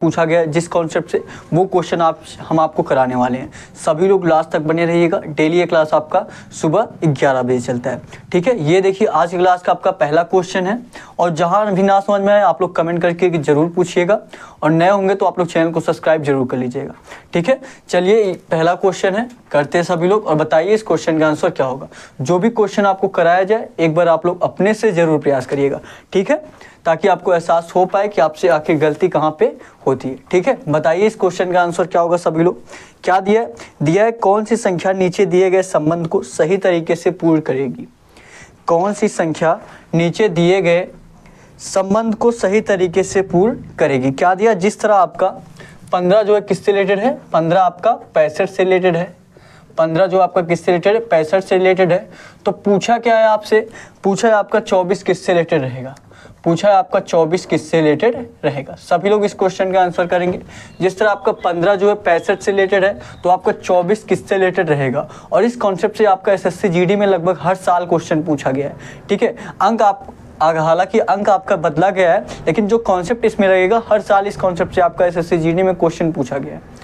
पूछा गया है जिस कॉन्सेप्ट से, वो क्वेश्चन हम आपको कराने वाले हैं। सभी लोग लास्ट तक बने रहिएगा। डेली ये क्लास आपका सुबह 11 बजे चलता है, ठीक है। ये देखिए आज की क्लास का आपका पहला क्वेश्चन है, और जहां भी ना समझ में आए आप लोग कमेंट करके जरूर पूछिएगा, और नए होंगे तो आप लोग चैनल को सब्सक्राइब जरूर कर लीजिएगा, ठीक है। चलिए पहला क्वेश्चन है, करते हैं सभी लोग, और बताइए इस क्वेश्चन का आंसर क्या होगा। जो भी क्वेश्चन आपको कराया जाए एक बार आप लोग अपने से जरूर प्रयास करिएगा, ठीक है, ताकि आपको एहसास हो पाए कि आपसे आखिर गलती कहाँ पे होती है, ठीक है। बताइए इस क्वेश्चन का आंसर क्या होगा सभी लोग। क्या दिया है कौन सी संख्या नीचे दिए गए संबंध को सही तरीके से पूर्ण करेगी। कौन सी संख्या नीचे दिए गए संबंध को सही तरीके से पूर्ण करेगी। क्या दिया, जिस तरह आपका 15 जो है किससे रिलेटेड है, 15 आपका 65 से रिलेटेड है। 15 जो आपका किससे रिलेटेड है, 65 से रिलेटेड है। तो पूछा क्या है आपसे, पूछा है आपका 24 किससे रिलेटेड रहेगा। पूछा है आपका 24 किससे रिलेटेड रहेगा। सभी लोग इस क्वेश्चन का आंसर करेंगे। जिस तरह आपका 15 जो है 65 से रिलेटेड है, तो आपका 24 किससे रिलेटेड रहेगा। और इस कॉन्सेप्ट से आपका एसएससी जीडी में लगभग हर साल क्वेश्चन पूछा गया है, ठीक है। हालांकि अंक आपका बदला गया है, लेकिन जो कॉन्सेप्ट इसमें रहेगा हर साल इस कॉन्सेप्ट से आपका एसएससी जीडी में क्वेश्चन पूछा गया है,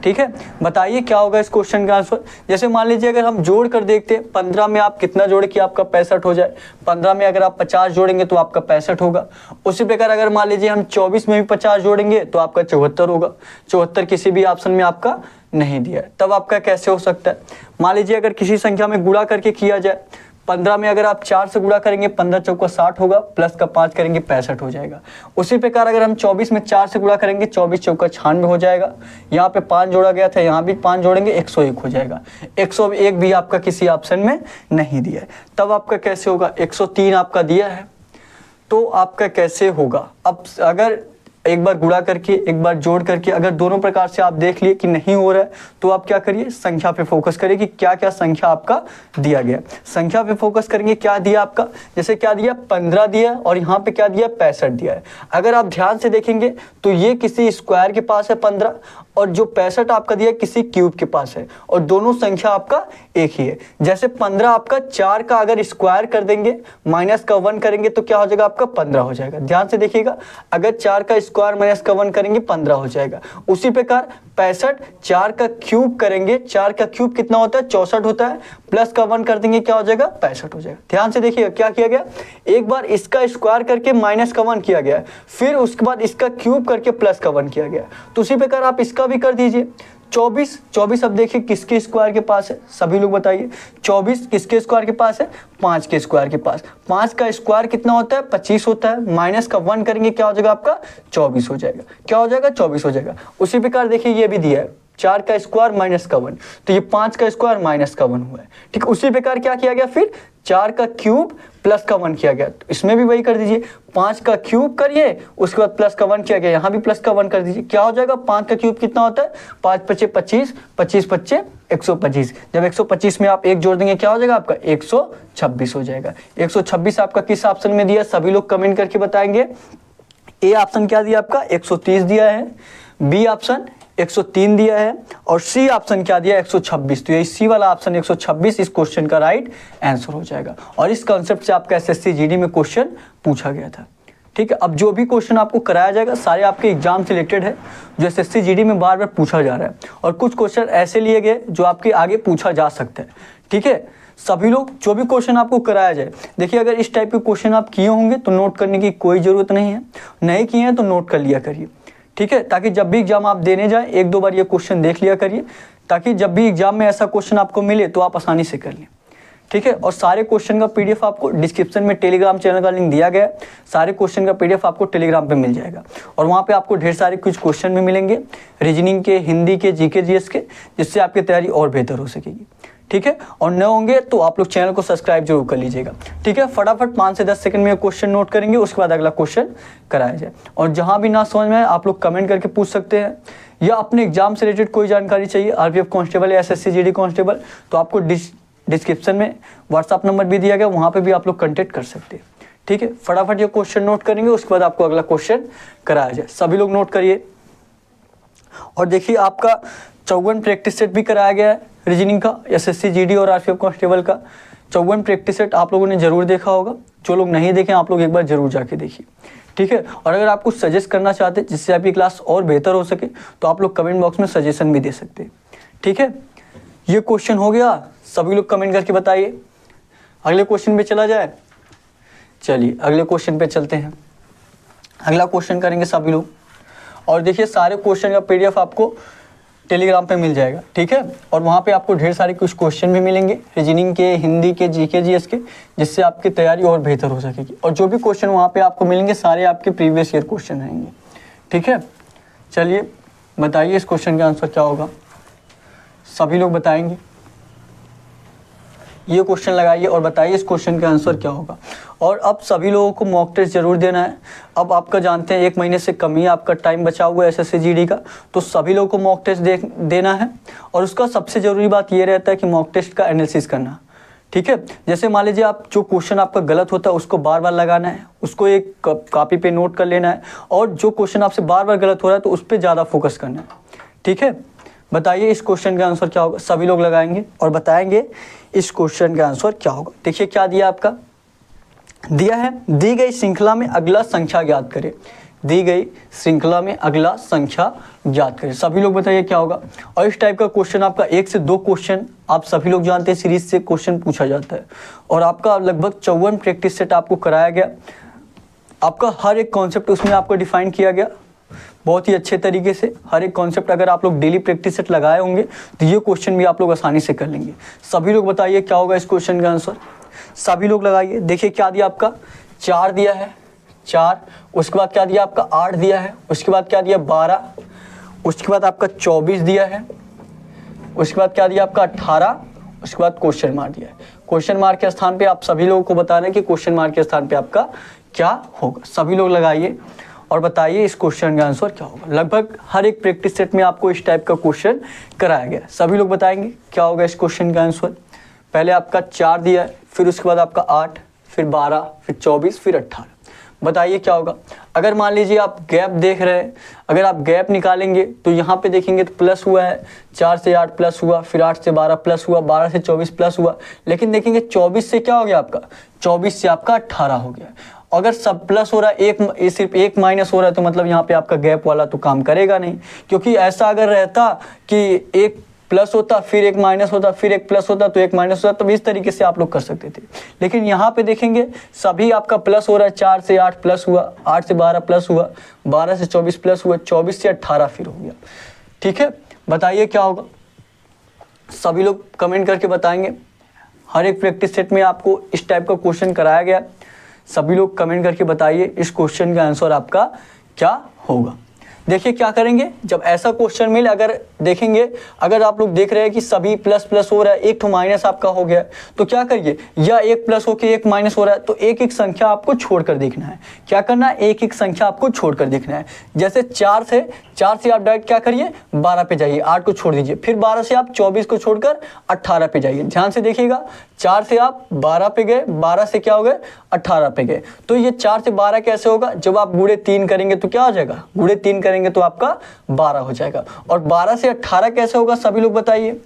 ठीक है। बताइए क्या होगा इस क्वेश्चन का आंसर। जैसे मान लीजिए अगर हम जोड़ कर देखते हैं, 15 में आप कितना जोड़े कि आपका 65 हो जाए। 15 में अगर आप 50 जोड़ेंगे तो आपका 65 होगा। उसी प्रकार अगर मान लीजिए हम 24 में भी 50 जोड़ेंगे तो आपका 74 होगा। 74 किसी भी ऑप्शन में आपका नहीं दिया है, तब आपका कैसे हो सकता है। मान लीजिए अगर किसी संख्या में गुणा करके किया जाए, 15 में अगर आप 4 से गुणा करेंगे 15 चौका 60 होगा, प्लस का 5 करेंगे 65 हो जाएगा। उसी प्रकार अगर हम 24 में 4 से गुणा करेंगे 24 चौका 96 हो जाएगा। यहाँ पे 5 जोड़ा गया था, यहाँ भी 5 जोड़ेंगे 101 हो जाएगा। 101 भी आपका किसी ऑप्शन में नहीं दिया है, तब आपका कैसे होगा। 103 आपका दिया है, तो आपका कैसे होगा। अब अगर एक बार गुणा करके एक बार जोड़ करके अगर दोनों प्रकार से आप देख लिए कि नहीं हो रहा है, तो आप क्या करिए, संख्या पे फोकस करिए कि क्या क्या संख्या आपका दिया गया। संख्या पे फोकस करेंगे, क्या दिया आपका, जैसे क्या दिया 15 दिया, और यहाँ पे क्या दिया 65 दिया है। अगर आप ध्यान से देखेंगे तो ये किसी स्क्वायर के पास है 15, और जो 65 आपका दिया किसी क्यूब के पास है, और दोनों संख्या आपका एक ही है। जैसे 15 आपका 4 का अगर स्क्वायर कर देंगे माइनस का 1 करेंगे तो क्या हो जाएगा आपका 15 हो जाएगा। ध्यान से देखिएगा, अगर 4 का स्क्वायर माइनस का 1 करेंगे 15 हो जाएगा। उसी प्रकार 65 4 का क्यूब करेंगे, 4 का क्यूब कितना होता है 64 होता है, प्लस का 1 कर देंगे क्या हो जाएगा 65 हो जाएगा। ध्यान से देखिएगा क्या किया गया, एक बार इसका स्क्वायर करके माइनस का 1 किया गया, फिर उसके बाद इसका क्यूब करके प्लस का 1 किया गया। तो उसी प्रकार आप इसका भी कर दीजिए। 24 अब देखिए किसके स्क्वायर के पास है, सभी लोग बताइए। 24 किसके स्क्वायर के पास है, 5 के स्क्वायर के पास। 5 का स्क्वायर कितना होता है 25 होता है, माइनस का 1 करेंगे क्या हो जाएगा आपका 24 हो जाएगा। क्या हो जाएगा 24 हो जाएगा। उसी प्रकार देखिए ये भी दिया है 4 का स्क्वायर माइनस का 1, तो ये 5 का स्क्वायर माइनस का 1 हुआ है, ठीक। उसी प्रकार क्या किया गया, फिर 4 का क्यूब प्लस का 1 किया गया, तो इसमें भी वही कर दीजिए। 5 का क्यूब करिए, उसके बाद प्लस का 1 किया गया, यहाँ भी प्लस का 1 कर दीजिए। क्या हो जाएगा, 5 का क्यूब कितना होता है 5 पचे 25, 25 पच्चे 125। जब 125 में आप 1 जोड़ देंगे क्या हो जाएगा आपका 126 हो जाएगा। 126 आपका किस ऑप्शन में दिया, सभी लोग कमेंट करके बताएंगे। ए ऑप्शन क्या दिया आपका 130 दिया है, बी ऑप्शन 103 दिया है, और सी ऑप्शन क्या दिया 126। तो ये सी वाला ऑप्शन 126 इस क्वेश्चन का राइट आंसर हो जाएगा। और इस कॉन्सेप्ट से आपका एसएससी जीडी में क्वेश्चन पूछा गया था, ठीक है। अब जो भी क्वेश्चन आपको कराया जाएगा सारे आपके एग्जाम से रिलेटेड है, जो एसएससी जीडी में बार बार पूछा जा रहा है, और कुछ क्वेश्चन ऐसे लिए गए जो आपके आगे पूछा जा सकता है, ठीक है। सभी लोग जो भी क्वेश्चन आपको कराया जाए, देखिए अगर इस टाइप के क्वेश्चन आप किए होंगे तो नोट करने की कोई ज़रूरत नहीं है, नहीं किए हैं तो नोट कर लिया करिए, ठीक है, ताकि जब भी एग्जाम आप देने जाएं 1-2 बार ये क्वेश्चन देख लिया करिए, ताकि जब भी एग्जाम में ऐसा क्वेश्चन आपको मिले तो आप आसानी से कर लें, ठीक है। और सारे क्वेश्चन का पीडीएफ आपको डिस्क्रिप्शन में टेलीग्राम चैनल का लिंक दिया गया है, सारे क्वेश्चन का पीडीएफ आपको टेलीग्राम पे मिल जाएगा, और वहाँ पे आपको ढेर सारे कुछ क्वेश्चन भी मिलेंगे, रीजनिंग के, हिंदी के, जीके जीएस के, जिससे आपकी तैयारी और बेहतर हो सकेगी, ठीक है। और नए होंगे तो आप लोग चैनल को सब्सक्राइब जरूर कर लीजिएगा, ठीक है। फटाफट 5 से 10 सेकंड में क्वेश्चन नोट करेंगे, उसके बाद अगला क्वेश्चन कराया जाए। और जहां भी ना समझ में आए आप लोग कमेंट करके पूछ सकते हैं, या अपने एग्जाम से रिलेटेड कोई जानकारी चाहिए, आरपीएफ कांस्टेबल या एसएससी जीडी कांस्टेबल, तो आपको डिस्क्रिप्शन में व्हाट्सअप नंबर भी दिया गया, वहाँ पर भी आप लोग कॉन्टेक्ट कर सकते हैं, ठीक है। फटाफट ये क्वेश्चन नोट करेंगे, उसके बाद आपको अगला क्वेश्चन कराया जाए। सभी लोग नोट करिए। और देखिए आपका 54 प्रैक्टिस सेट भी कराया गया है रीजनिंग का, एसएससी जीडी और आरपीएफ कांस्टेबल का 54 प्रैक्टिस सेट आप लोगों ने जरूर देखा होगा। जो लोग नहीं देखे आप लोग एक बार जरूर जाके देखिए, ठीक है। और अगर आप कुछ सजेस्ट करना चाहते हैं जिससे आपकी क्लास और बेहतर हो सके तो आप लोग कमेंट बॉक्स में सजेशन भी दे सकते हैं, ठीक है। ये क्वेश्चन हो गया, सभी लोग कमेंट करके बताइए। अगले क्वेश्चन पे चला जाए, चलिए अगले क्वेश्चन पे चलते हैं। अगला क्वेश्चन करेंगे सभी लोग, और देखिए सारे क्वेश्चन का PDF आपको टेलीग्राम पे मिल जाएगा, ठीक है। और वहाँ पे आपको ढेर सारे कुछ क्वेश्चन भी मिलेंगे, रीजनिंग के, हिंदी के, GK GS के, जिससे आपकी तैयारी और बेहतर हो सकेगी। और जो भी क्वेश्चन वहाँ पे आपको मिलेंगे सारे आपके प्रीवियस ईयर क्वेश्चन रहेंगे, ठीक है। चलिए बताइए इस क्वेश्चन का आंसर क्या होगा, सभी लोग बताएंगे। ये क्वेश्चन लगाइए और बताइए इस क्वेश्चन का आंसर क्या होगा। और अब सभी लोगों को मॉक टेस्ट जरूर देना है। अब आपका जानते हैं 1 महीने से कम ही आपका टाइम बचा हुआ है SSC GD का, तो सभी लोगों को मॉक टेस्ट देना है। और उसका सबसे ज़रूरी बात ये रहता है कि मॉक टेस्ट का एनालिसिस करना, ठीक है। जैसे मान लीजिए आप जो क्वेश्चन आपका गलत होता है उसको बार बार लगाना है, उसको एक कॉपी पे नोट कर लेना है, और जो क्वेश्चन आपसे बार बार गलत हो रहा है तो उस पर ज़्यादा फोकस करना है, ठीक है। बताइए इस क्वेश्चन का आंसर क्या होगा, सभी लोग लगाएंगे और बताएंगे इस क्वेश्चन का आंसर क्या होगा। देखिए क्या दिया आपका, दिया है दी गई श्रृंखला में अगला संख्या ज्ञात करें। दी गई श्रृंखला में अगला संख्या ज्ञात करें, सभी लोग बताइए क्या होगा। और इस टाइप का क्वेश्चन आपका 1 से 2 क्वेश्चन आप सभी लोग जानते हैं सीरीज से क्वेश्चन पूछा जाता है। और आपका लगभग 54 प्रैक्टिस सेट आपको कराया गया, आपका हर एक कॉन्सेप्ट उसमें आपको डिफाइन किया गया बहुत ही अच्छे तरीके से। हर एक कॉन्सेप्ट अगर आप लोग डेली प्रैक्टिस सेट लगाए होंगे तो ये क्वेश्चन भी आप लोग आसानी से कर लेंगे। सभी लोग बताइए क्या होगा इस क्वेश्चन का आंसर, सभी लोग लगाइए। देखिए क्या दिया आपका, 4 दिया है, 4, उसके बाद क्या दिया आपका 8 दिया है, उसके बाद क्या दिया 12, उसके बाद आपका 24 दिया है, उसके बाद क्या दिया आपका 18, उसके बाद क्वेश्चन मार्क दिया है। क्वेश्चन मार्क के स्थान पे आप सभी लोगों को बताना है कि क्वेश्चन मार्क के स्थान पे आपका क्या होगा। सभी लोग लगाइए और बताइए इस क्वेश्चन का आंसर क्या होगा। लगभग हर एक प्रैक्टिस सेट में आपको इस टाइप का क्वेश्चन कराया गया। सभी लोग बताएंगे क्या होगा इस क्वेश्चन का आंसर। पहले आपका 4 दिया है, फिर उसके बाद आपका 8, फिर 12, फिर 24, फिर 18। बताइए क्या होगा। अगर मान लीजिए आप गैप देख रहे हैं, अगर आप गैप निकालेंगे तो यहाँ पे देखेंगे तो प्लस हुआ है, 4 से 8 प्लस हुआ, फिर 8 से 12 प्लस हुआ, 12 से 24 प्लस हुआ। लेकिन देखेंगे 24 से क्या हो गया आपका, 24 से आपका 18 हो गया। अगर सब प्लस हो रहा है, सिर्फ एक माइनस हो रहा है, तो मतलब यहाँ पे आपका गैप वाला तो काम करेगा नहीं। क्योंकि ऐसा अगर रहता कि एक प्लस होता, फिर एक माइनस होता, फिर एक प्लस होता, तो एक माइनस होता, तो इस तरीके से आप लोग कर सकते थे। लेकिन यहाँ पे देखेंगे सभी आपका प्लस हो रहा है। 4 से 8 प्लस हुआ, 8 से 12 प्लस हुआ, 12 से 24 प्लस हुआ, 24 से 18 फिर हो गया, ठीक है। बताइए क्या होगा, सभी लोग कमेंट करके बताएंगे। हर एक प्रैक्टिस सेट में आपको इस टाइप का क्वेश्चन कराया गया। सभी लोग कमेंट करके बताइए इस क्वेश्चन का आंसर आपका क्या होगा। देखिए क्या करेंगे, जब ऐसा क्वेश्चन मिले, अगर देखेंगे, अगर आप लोग देख रहे हैं कि सभी प्लस प्लस हो रहा है, एक तो माइनस आपका हो गया, तो क्या करिए, या एक प्लस होके एक माइनस हो रहा है, तो एक एक संख्या आपको छोड़कर देखना है। क्या करना है, एक एक संख्या आपको छोड़कर देखना है। जैसे 4 से आप डायरेक्ट क्या करिए 12 पे जाइए, 8 को छोड़ दीजिए, फिर 12 से आप 24 को छोड़कर 18 पे जाइए। ध्यान से देखिएगा, 4 से आप 12 पे गए, 12 से क्या हो गए 18 पे गए। तो ये 4 से 12 कैसे होगा, जब आप गुणे 3 करेंगे तो क्या हो जाएगा, गुणे 3 करेंगे तो आपका 12 हो जाएगा। और 12 से 18 कैसे होगा, सभी लोग बताइए।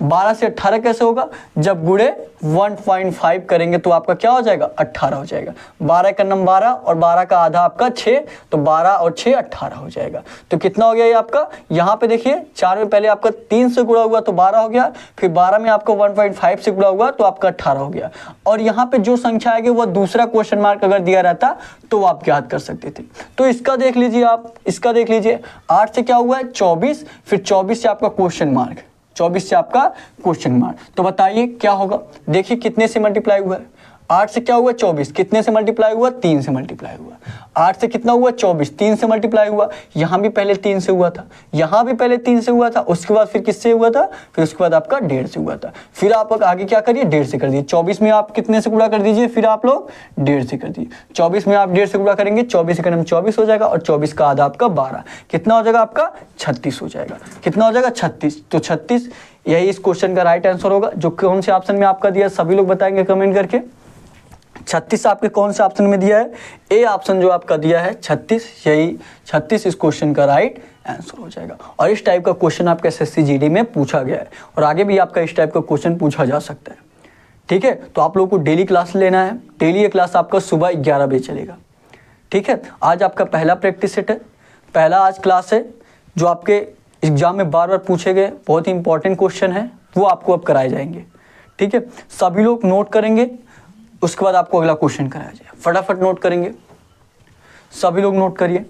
12 से 18 कैसे होगा, जब गुणे 1.5 करेंगे तो आपका क्या हो जाएगा 18 हो जाएगा। 12 का नंबर 12 और 12 का आधा आपका 6, तो 12 और 6 18 हो जाएगा। तो कितना हो गया ये आपका, यहाँ पे देखिए 4 में पहले आपका 3 से गुणा हुआ तो 12 हो गया, फिर 12 में आपका 1.5 से गुणा हुआ तो आपका 18 हो गया। और यहाँ पे जो संख्या आएगी वह दूसरा क्वेश्चन मार्क अगर दिया रहता तो आप याद कर सकते थे। तो इसका देख लीजिए आप, इसका देख लीजिए, 8 से क्या हुआ है 24, फिर 24 से आपका क्वेश्चन मार्क, 24 से आपका क्वेश्चन मार्क। तो बताइए क्या होगा, देखिए कितने से मल्टीप्लाई हुआ है, 8 से क्या हुआ 24, कितने से मल्टीप्लाई हुआ 3 से मल्टीप्लाई हुआ। 8 से कितना हुआ 24, 3 से मल्टीप्लाई हुआ। यहाँ भी पहले 3 से हुआ था, यहाँ भी पहले 3 से हुआ था, उसके बाद फिर किससे हुआ था, फिर उसके बाद आपका 1.5 से हुआ था। फिर आप आगे क्या करिए 1.5 से कर दीजिए। 24 में आप कितने से गुणा कर दीजिए, फिर आप लोग 1.5 से कर दीजिए। 24 में आप 1.5 से गुणा करेंगे, 24 का 24 हो जाएगा, और 24 का आधा आपका 12, कितना हो जाएगा आपका 36 हो जाएगा। कितना हो जाएगा 36। तो 36 यही इस क्वेश्चन का राइट आंसर होगा। जो कौन से ऑप्शन में आपका दिया सभी लोग बताएंगे कमेंट करके। 36 आपके कौन से ऑप्शन में दिया है, ए ऑप्शन जो आपका दिया है 36, यही 36 इस क्वेश्चन का राइट आंसर हो जाएगा। और इस टाइप का क्वेश्चन आपके SSC GD में पूछा गया है, और आगे भी आपका इस टाइप का क्वेश्चन पूछा जा सकता है, ठीक है। तो आप लोगों को डेली क्लास लेना है। डेली ये क्लास आपका सुबह 11 बजे चलेगा, ठीक है, आज आपका पहला प्रैक्टिस सेट है, पहला आज क्लास है जो आपके एग्जाम में बार बार पूछे गए बहुत ही इंपॉर्टेंट क्वेश्चन है, वो आपको अब कराए जाएंगे। ठीक है, सभी लोग नोट करेंगे, उसके बाद आपको अगला क्वेश्चन कराया जाए। फटाफट नोट करेंगे, सभी लोग नोट करिए,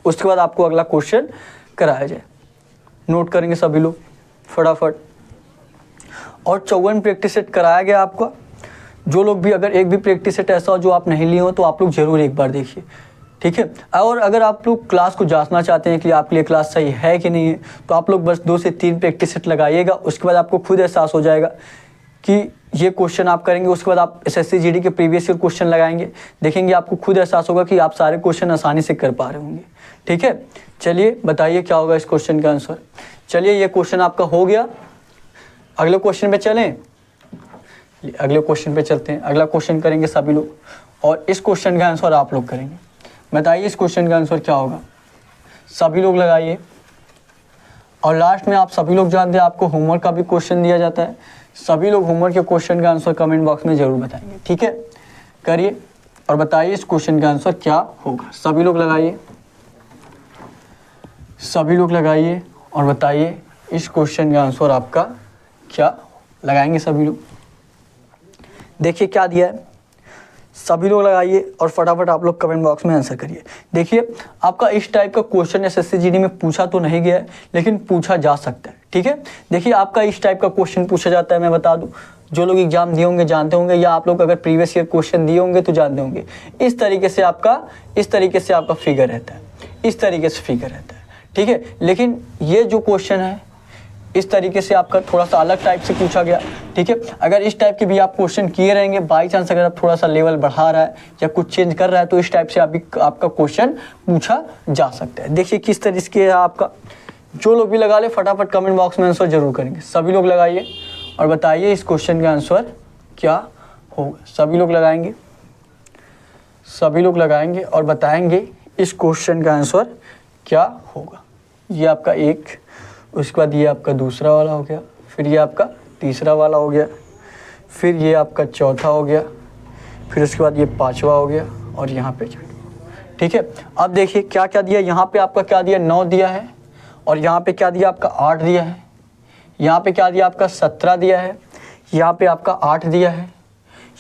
उसके बाद आपको अगला क्वेश्चन कराया जाए। नोट करेंगे सभी लोग फटाफट। और 54 प्रैक्टिस सेट कराया गया आपका। जो लोग भी अगर एक भी प्रैक्टिस सेट ऐसा हो जो आप नहीं लिए हो तो आप लोग ज़रूर एक बार देखिए। ठीक है, और अगर आप लोग क्लास को जांचना चाहते हैं कि आपके लिए क्लास सही है कि नहीं है, तो आप लोग बस 2 से 3 प्रैक्टिस सेट लगाइएगा। उसके बाद आपको खुद एहसास हो जाएगा कि ये क्वेश्चन आप करेंगे, उसके बाद आप SSC GD के प्रीवियस ईयर क्वेश्चन लगाएंगे, देखेंगे आपको खुद एहसास होगा कि आप सारे क्वेश्चन आसानी से कर पा रहे होंगे। ठीक है, चलिए बताइए क्या होगा इस क्वेश्चन का आंसर। चलिए ये क्वेश्चन आपका हो गया, अगले क्वेश्चन पे चलें। अगले क्वेश्चन पे चलते हैं, अगला क्वेश्चन करेंगे सभी लोग, और इस क्वेश्चन का आंसर आप लोग करेंगे। बताइए इस क्वेश्चन का आंसर क्या होगा, सभी लोग लगाइए। और लास्ट में आप सभी लोग जानते हैं आपको होमवर्क का भी क्वेश्चन दिया जाता है। सभी लोग होमवर्क के क्वेश्चन का आंसर कमेंट बॉक्स में जरूर बताएंगे। ठीक है, करिए और बताइए इस क्वेश्चन का आंसर क्या होगा। सभी लोग लगाइए, सभी लोग लगाइए और बताइए इस क्वेश्चन का आंसर आपका क्या लगाएंगे। सभी लोग देखिए क्या दिया है, सभी लोग लगाइए और फटाफट आप लोग कमेंट बॉक्स में आंसर करिए। देखिए आपका इस टाइप का क्वेश्चन SSC GD में पूछा तो नहीं गया है, लेकिन पूछा जा सकता है। ठीक है, देखिए आपका इस टाइप का क्वेश्चन पूछा जाता है। मैं बता दूं, जो लोग एग्जाम दिए होंगे जानते होंगे, या आप लोग अगर प्रीवियस ईयर क्वेश्चन दिए होंगे तो जानते होंगे। इस तरीके से आपका फिगर रहता है, इस तरीके से फिगर रहता है। ठीक है, लेकिन ये जो क्वेश्चन है इस तरीके से आपका थोड़ा सा अलग टाइप से पूछा गया। ठीक है, अगर इस टाइप के भी आप क्वेश्चन किए रहेंगे, बाई चांस अगर आप थोड़ा सा लेवल बढ़ा रहा है या कुछ चेंज कर रहा है, तो इस टाइप से आपका क्वेश्चन पूछा जा सकता है। देखिए किस तरीके है आपका। जो लोग भी लगा ले फटाफट कमेंट बॉक्स में आंसर जरूर करेंगे। सभी लोग लगाइए और बताइए इस क्वेश्चन का आंसर क्या होगा। सभी लोग लगाएंगे, सभी लोग लगाएंगे और बताएंगे इस क्वेश्चन का आंसर क्या होगा। ये आपका एक, उसके बाद ये आपका दूसरा वाला हो गया, फिर ये आपका तीसरा वाला हो गया, फिर ये आपका चौथा हो गया, फिर उसके बाद ये पांचवा हो गया और यहाँ पे छठवा। ठीक है, अब देखिए क्या क्या दिया। यहाँ पे आपका क्या दिया, 9 दिया है, और यहाँ पे क्या दिया आपका 8 दिया है, यहाँ पे क्या दिया आपका 17 दिया है, यहाँ पे आपका 8 दिया है,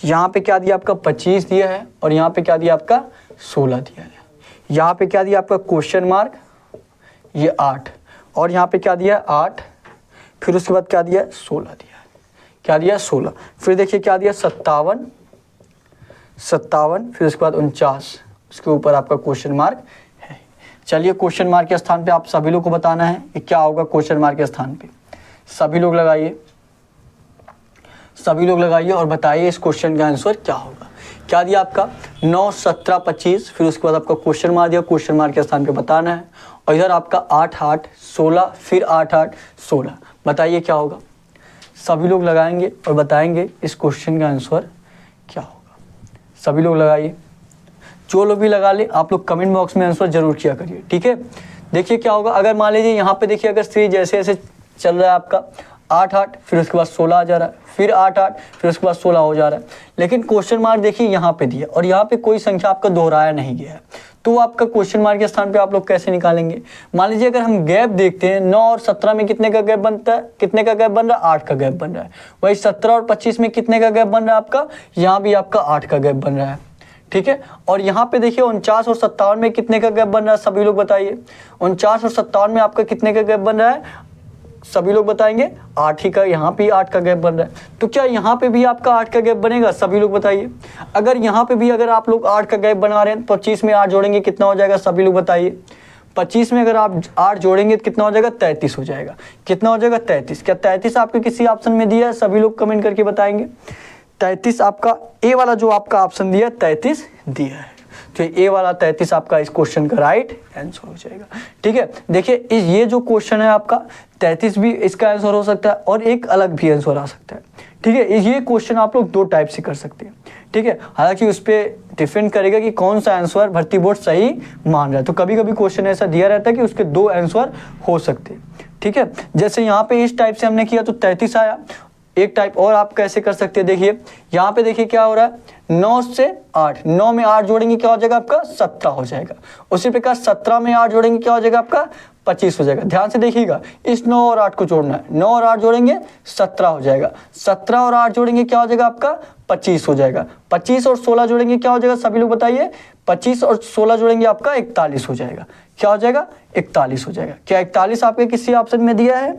यहाँ पे क्या दिया आपका 25 दिया है, और यहाँ पे क्या दिया आपका 16 दिया है। यहाँ पे क्या दिया आपका क्वेश्चन मार्क, ये 8, और यहाँ पे क्या दिया 8, फिर उसके बाद क्या दिया 16 दिया है, क्या दिया 16, फिर देखिए क्या दिया 57, फिर उसके बाद 49, उसके ऊपर आपका क्वेश्चन मार्क है। चलिए क्वेश्चन मार्क के स्थान पे आप सभी लोग को बताना है कि क्या होगा क्वेश्चन मार्क के स्थान पे। सभी लोग लगाइए, सभी लोग लगाइए और बताइए इस क्वेश्चन का आंसर क्या होगा। क्या दिया आपका 9, 17, 25, फिर उसके बाद आपका क्वेश्चन मार्क दिया, क्वेश्चन मार्क के स्थान पे बताना है, और इधर आपका 8, 8, 16, फिर 8, 8, 16। बताइए क्या होगा। सभी लोग लगाएंगे और बताएंगे इस क्वेश्चन का आंसर क्या होगा। सभी लोग लगाइए, जो लोग भी लगा ले आप लोग कमेंट बॉक्स में आंसर जरूर किया करिए। ठीक है, देखिए क्या होगा। अगर मान लीजिए यहाँ पे देखिए अगर सीरीज जैसे ऐसे चल रहा है आपका 8, 8, फिर उसके बाद 16 आ जा रहा है, फिर 8, 8, फिर उसके बाद 16 हो जा रहा है, लेकिन क्वेश्चन मार्क देखिए यहाँ पे दिया और यहाँ पे कोई संख्या आपका दोहराया नहीं गया है, तो आपका क्वेश्चन मार्क के स्थान पे आप लोग कैसे निकालेंगे। मान लीजिए अगर हम गैप देखते हैं, 9 और 17 में कितने का गैप बनता है, कितने का गैप बन रहा है, 8 का गैप बन रहा है। वही 17 और 25 में कितने का गैप बन रहा है आपका, यहाँ भी आपका 8 का गैप बन रहा है। ठीक है, और यहाँ पे देखिए 49 और 57 में कितने का गैप बन रहा है, सभी लोग बताइए। 49 और 57 में आपका कितने का गैप बन रहा है, सभी लोग बताएंगे 8 ही का, यहाँ पे 8 का गैप बन रहा है। तो क्या यहाँ पे भी आपका 8 का गैप बनेगा, सभी लोग बताइए। अगर यहाँ पे भी अगर आप लोग 8 का गैप बना रहे हैं, 25 में 8 जोड़ेंगे कितना हो जाएगा, सभी लोग बताइए। 25 में अगर आप 8 जोड़ेंगे तो कितना हो जाएगा, 33 हो जाएगा। कितना हो जाएगा, 33। क्या 33 आपके किसी ऑप्शन में दिया है, सभी लोग कमेंट करके बताएंगे। 33 आपका ए वाला जो आपका ऑप्शन दिया 33 दिया है, तो ए वाला 33 आपका इस क्वेश्चन का राइट आंसर हो जाएगा। ठीक है, देखिए ये जो क्वेश्चन है आपका 33 भी इसका आंसर हो सकता है और एक अलग भी आंसर आ सकता है। ठीक है, ये क्वेश्चन आप लोग 2 टाइप से कर सकते हैं। ठीक है, हालांकि उस पर डिपेंड करेगा कि कौन सा आंसर भर्ती बोर्ड सही मान रहा है। तो कभी कभी क्वेश्चन ऐसा दिया रहता है कि उसके 2 आंसर हो सकते हैं। ठीक है, जैसे यहाँ पे इस टाइप से हमने किया तो 33 आया, एक टाइप और आप कैसे कर सकते हैं, देखिए यहाँ पे देखिए क्या हो रहा है, 9 से 8, 9 में 8 जोड़ेंगे क्या हो जाएगा आपका 17 हो जाएगा। उसी प्रकार 17 में 8 जोड़ेंगे क्या हो जाएगा आपका 25 हो जाएगा। ध्यान से देखिएगा, इस 9 और 8 को जोड़ना है, 9 और 8 जोड़ेंगे 17 हो जाएगा, 17 और 8 जोड़ेंगे क्या हो जाएगा आपका 25 हो जाएगा, 25 और 16 जोड़ेंगे क्या हो जाएगा, सभी लोग बताइए, 25 और 16 जोड़ेंगे आपका 41 हो जाएगा। क्या हो जाएगा 41 हो जाएगा। क्या 41 आपके किसी ऑप्शन में दिया है,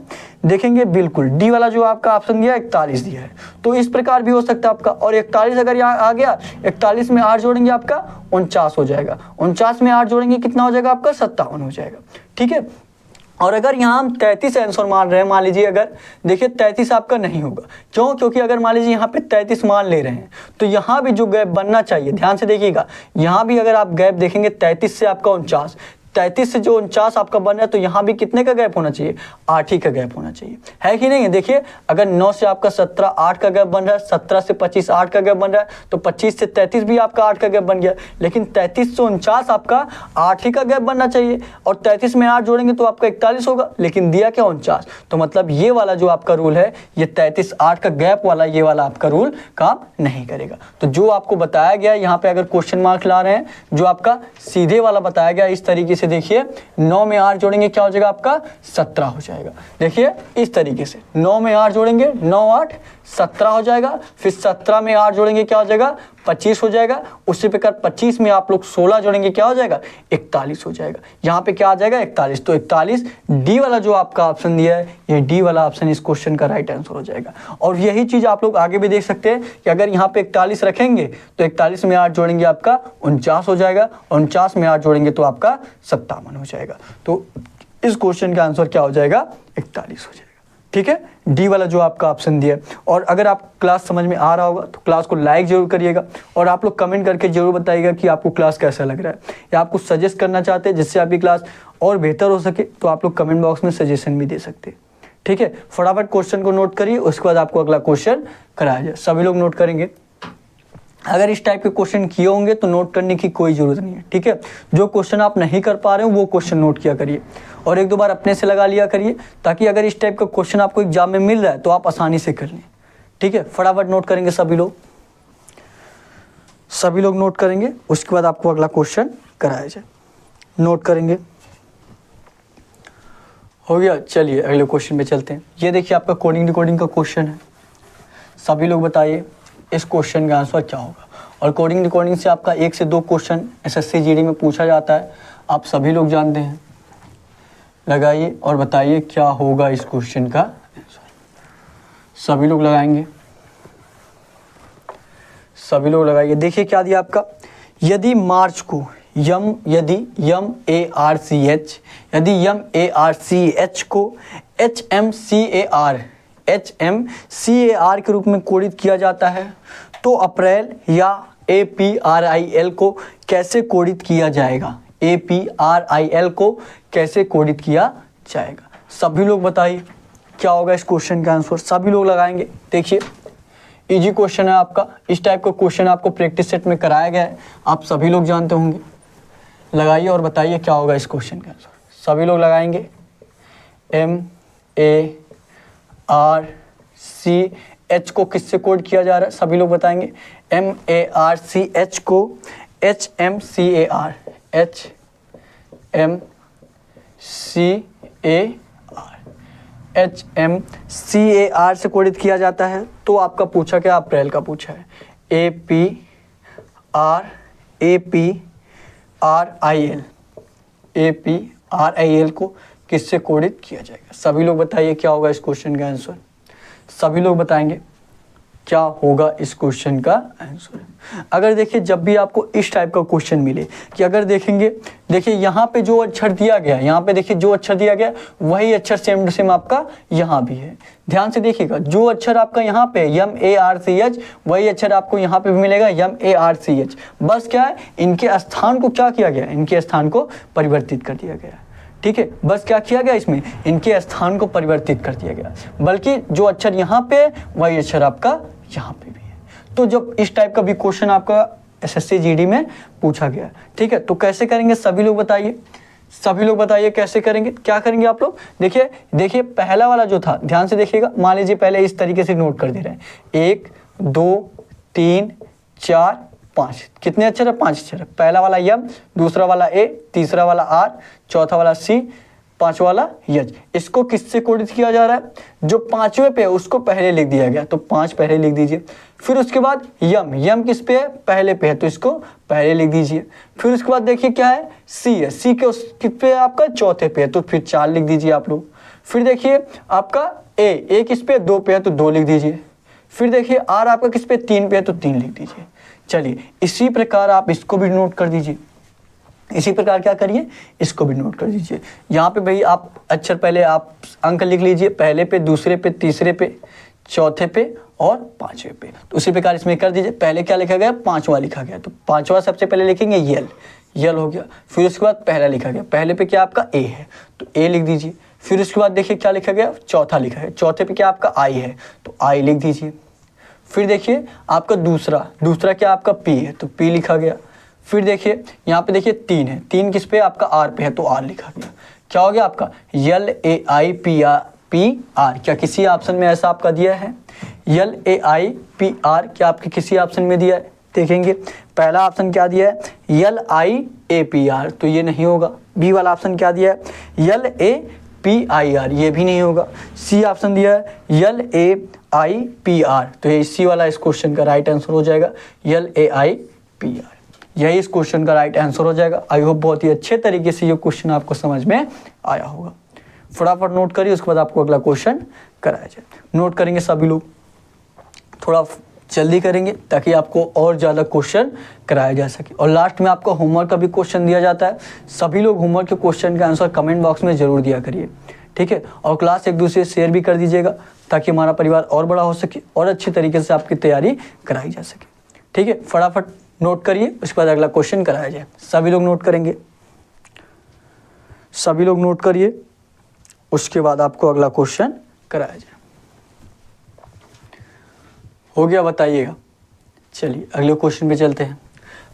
देखेंगे बिल्कुल डी वाला जो आपका ऑप्शन दिया है 41 दिया है। तो इस प्रकार भी हो सकता है आपका। और 41 अगर यहाँ आ गया, 41 में 8 जोड़ेंगे आपका 49 हो जाएगा, 49 में 8 जोड़ेंगे कितना हो जाएगा आपका 57 हो जाएगा। ठीक है। और अगर यहाँ हम 33 आंसर मान रहे हैं, मान लीजिए अगर देखिए 33 आपका नहीं होगा, क्यों, क्योंकि अगर मान लीजिए यहाँ पे 33 मान ले रहे हैं तो यहाँ भी जो गैप बनना चाहिए, ध्यान से देखिएगा, यहाँ भी अगर आप गैप देखेंगे 33 से आपका 49, 33 से जो 49 आपका बन रहा है तो यहाँ भी कितने का गैप होना चाहिए, 8 ही का गैप होना चाहिए, है कि नहीं है। देखिए अगर 9 से आपका 17 8 का गैप बन रहा है, 17 से 25 8 का गैप बन रहा है, तो 25 से 33 भी आपका 8 का गैप बन गया। लेकिन 33 से 49 आपका 8 ही का गैप बनना चाहिए, और 33 में 8 जोड़ेंगे तो आपका 41 होगा, लेकिन दिया क्या 49। तो मतलब ये वाला जो आपका रूल है, ये 33 8 का गैप वाला ये वाला आपका रूल काम नहीं करेगा। तो जो आपको बताया गया यहाँ पे अगर क्वेश्चन मार्क ला रहे हैं, जो आपका सीधे वाला बताया गया इस तरीके से, देखिए 9 में 8 जोड़ेंगे क्या हो जाएगा आपका 17 हो जाएगा। देखिए इस तरीके से 9 में 8 जोड़ेंगे, 9 8 17 हो जाएगा, फिर 17 में 8 जोड़ेंगे क्या हो जाएगा 25 हो जाएगा। उसी प्रकार 25 में आप लोग 16 जोड़ेंगे क्या हो जाएगा 41 हो जाएगा। यहाँ पे क्या आ जाएगा 41। तो 41 डी वाला जो आपका ऑप्शन दिया है, ये डी वाला ऑप्शन इस क्वेश्चन का राइट आंसर हो जाएगा। और यही चीज आप लोग आगे भी देख सकते हैं कि अगर यहाँ पे 41 रखेंगे तो 41 में 8 जोड़ेंगे आपका 49 हो जाएगा, 49 में 8 जोड़ेंगे तो आपका 57 हो जाएगा। तो इस क्वेश्चन का आंसर क्या हो जाएगा 41 हो जाएगा। ठीक है, डी वाला जो आपका ऑप्शन दिया है। और अगर आप क्लास समझ में आ रहा होगा तो क्लास को लाइक जरूर करिएगा, और आप लोग कमेंट करके जरूर बताइएगा कि आपको क्लास कैसा लग रहा है, या आपको सजेस्ट करना चाहते हैं जिससे आपकी क्लास और बेहतर हो सके, तो आप लोग कमेंट बॉक्स में सजेशन भी दे सकते हैं। ठीक है, फटाफट क्वेश्चन को नोट करिए, उसके बाद आपको अगला क्वेश्चन कराया जाए। सभी लोग नोट करेंगे। अगर इस टाइप के क्वेश्चन किए होंगे तो नोट करने की कोई ज़रूरत नहीं है। ठीक है, जो क्वेश्चन आप नहीं कर पा रहे हो वो क्वेश्चन नोट किया करिए, और एक दो बार अपने से लगा लिया करिए, ताकि अगर इस टाइप का क्वेश्चन आपको एग्जाम में मिल रहा है तो आप आसानी से कर लें। ठीक है, फटाफट नोट करेंगे सभी लोग नोट करेंगे, उसके बाद आपको अगला क्वेश्चन कराया जाए। नोट करेंगे, हो गया। चलिए अगले क्वेश्चन पे चलते हैं। ये देखिए आपका कोडिंग डिकोडिंग का क्वेश्चन है। सभी लोग बताइए इस क्वेश्चन का आंसर क्या होगा। और कोडिंग डिकोडिंग से आपका 1 से 2 क्वेश्चन एसएससी जीडी में पूछा जाता है, आप सभी लोग जानते हैं। लगाइए और बताइए क्या होगा इस क्वेश्चन का आंसर। सभी लोग लगाएंगे, सभी लोग लगाइए। देखिए क्या दिया आपका, यदि मार्च को यदि यम ए आर सी एच को HMCAR के रूप में कोडित किया जाता है, तो अप्रैल या APRIL को कैसे कोडित किया जाएगा। APRIL को कैसे कोडित किया जाएगा। सभी लोग बताइए क्या होगा इस क्वेश्चन का आंसर। सभी लोग लगाएंगे। देखिए इजी क्वेश्चन है आपका, इस टाइप का क्वेश्चन आपको प्रैक्टिस सेट में कराया गया है, आप सभी लोग जानते होंगे। लगाइए और बताइए क्या होगा इस क्वेश्चन का आंसर। सभी लोग लगाएंगे। MARCH को किससे कोड किया जा रहा है, सभी लोग बताएंगे। MARCH को HMCAR से कोडित किया जाता है। तो आपका पूछा क्या, अप्रैल का पूछा है। APRIL को किससे कोडित किया जाएगा। सभी लोग बताइए क्या होगा इस क्वेश्चन का आंसर। सभी लोग बताएंगे क्या होगा इस क्वेश्चन का आंसर। अगर देखिए जब भी आपको इस टाइप का क्वेश्चन मिले कि अगर देखेंगे, देखिए यहाँ पे जो अक्षर दिया गया, यहाँ पे देखिए जो अक्षर दिया गया वही अक्षर सेम टू सेम आपका यहाँ भी है। ध्यान से देखिएगा, जो अक्षर आपका यहाँ पे MARCH वही अक्षर आपको यहाँ पे भी मिलेगा MARCH। बस क्या है, इनके स्थान को क्या किया गया, इनके स्थान को परिवर्तित कर दिया गया। ठीक है, बस क्या किया गया, इसमें इनके स्थान को परिवर्तित कर दिया गया, बल्कि जो अक्षर यहाँ पे वही अक्षर आपका यहाँ पे भी है। तो जब इस टाइप का भी क्वेश्चन आपका एसएससी जीडी में पूछा गया, ठीक है, तो कैसे करेंगे सभी लोग बताइए। सभी लोग बताइए कैसे करेंगे, क्या करेंगे आप लोग। देखिए देखिए पहला वाला जो था ध्यान से देखिएगा, मान लीजिए पहले इस तरीके से नोट कर दे रहे हैं 1 2 3 4 5, कितने अक्षर है, 5 अक्षर है। पहला वाला यम, दूसरा वाला ए, तीसरा वाला आर, चौथा वाला सी, पांचवा वाला यज। इसको किससे कोडित किया जा रहा है, जो पांचवे पे है उसको पहले लिख दिया गया, तो 5 पहले लिख दीजिए। फिर उसके बाद यम, यम किस पे है, पहले पे है, तो इसको पहले लिख दीजिए। फिर उसके बाद देखिए क्या है, सी है, सी के उस किस पे है आपका, चौथे पे है, तो फिर 4 लिख दीजिए आप लोग। फिर देखिए आपका ए किस पे, 2 पे है, तो 2 लिख दीजिए। फिर देखिए आर आपका किस पे, 3 पे है, तो 3 लिख दीजिए। चलिए इसी प्रकार आप इसको भी नोट कर दीजिए, इसी प्रकार क्या करिए, इसको भी नोट कर दीजिए। यहाँ पे भाई आप अक्षर पहले आप अंक लिख लीजिए, पहले पे, दूसरे पे, तीसरे पे, चौथे पे और पांचवे पे। तो उसी प्रकार इसमें कर दीजिए। पहले क्या लिखा गया, पांचवा लिखा गया, तो पांचवा सबसे पहले लिखेंगे यल हो गया। फिर उसके बाद पहला लिखा गया, पहले पे क्या आपका ए है, तो ए लिख दीजिए। फिर उसके बाद देखिए क्या लिखा गया, चौथा लिखा है, चौथे पे क्या आपका आई है, तो आई लिख दीजिए। फिर देखिए आपका दूसरा क्या आपका पी है, तो पी लिखा गया। फिर देखिए यहाँ पे देखिए 3 है, 3 किस पे आपका आर पे है, तो आर लिखा गया। क्या हो गया आपका LAIPR, क्या किसी ऑप्शन में ऐसा आपका दिया है, LAIPR क्या आपके किसी ऑप्शन में दिया है, देखेंगे पहला ऑप्शन क्या दिया है LIAPR, तो ये नहीं होगा। बी वाला ऑप्शन क्या दिया है LAPIR, ये भी नहीं होगा। सी ऑप्शन दिया है LAIPR, तो ये सी वाला इस क्वेश्चन का राइट आंसर हो जाएगा, LAIPR, यही इस क्वेश्चन का राइट आंसर हो जाएगा। आई होप बहुत ही अच्छे तरीके से ये क्वेश्चन आपको समझ में आया होगा। फटाफट नोट करिए, उसके बाद आपको अगला क्वेश्चन कराया जाए। नोट करेंगे सभी लोग, थोड़ा जल्दी करेंगे ताकि आपको और ज़्यादा क्वेश्चन कराया जा सके। और लास्ट में आपको होमवर्क का भी क्वेश्चन दिया जाता है, सभी लोग होमवर्क के क्वेश्चन का आंसर कमेंट बॉक्स में ज़रूर दिया करिए, ठीक है। और क्लास एक दूसरे से शेयर भी कर दीजिएगा ताकि हमारा परिवार और बड़ा हो सके और अच्छी तरीके से आपकी तैयारी कराई जा सके, ठीक है। फटाफट नोट करिए, उसके बाद अगला क्वेश्चन कराया जाए। सभी लोग नोट करेंगे, सभी लोग नोट करिए, उसके बाद आपको अगला क्वेश्चन कराया जाए। हो गया, बताइएगा। चलिए अगले क्वेश्चन पे चलते हैं।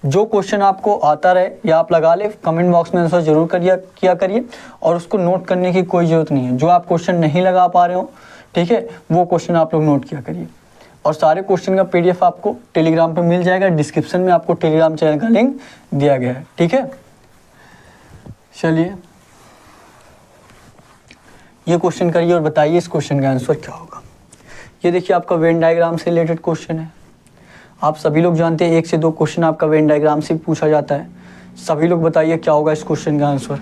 जो क्वेश्चन आपको आता रहे या आप लगा ले, कमेंट बॉक्स में आंसर जरूर किया करिए, और उसको नोट करने की कोई ज़रूरत नहीं है। जो आप क्वेश्चन नहीं लगा पा रहे हो, ठीक है, वो क्वेश्चन आप लोग नोट किया करिए। और सारे क्वेश्चन का PDF आपको टेलीग्राम पे मिल जाएगा, डिस्क्रिप्शन में आपको टेलीग्राम चैनल का लिंक दिया गया है, ठीक है। चलिए ये क्वेश्चन करिए और बताइए इस क्वेश्चन का आंसर क्या होगा। ये देखिए आपका वेन डायग्राम से रिलेटेड क्वेश्चन है। आप सभी लोग जानते हैं 1 से 2 क्वेश्चन आपका वेन डायग्राम से पूछा जाता है। सभी लोग बताइए क्या होगा इस क्वेश्चन का आंसर।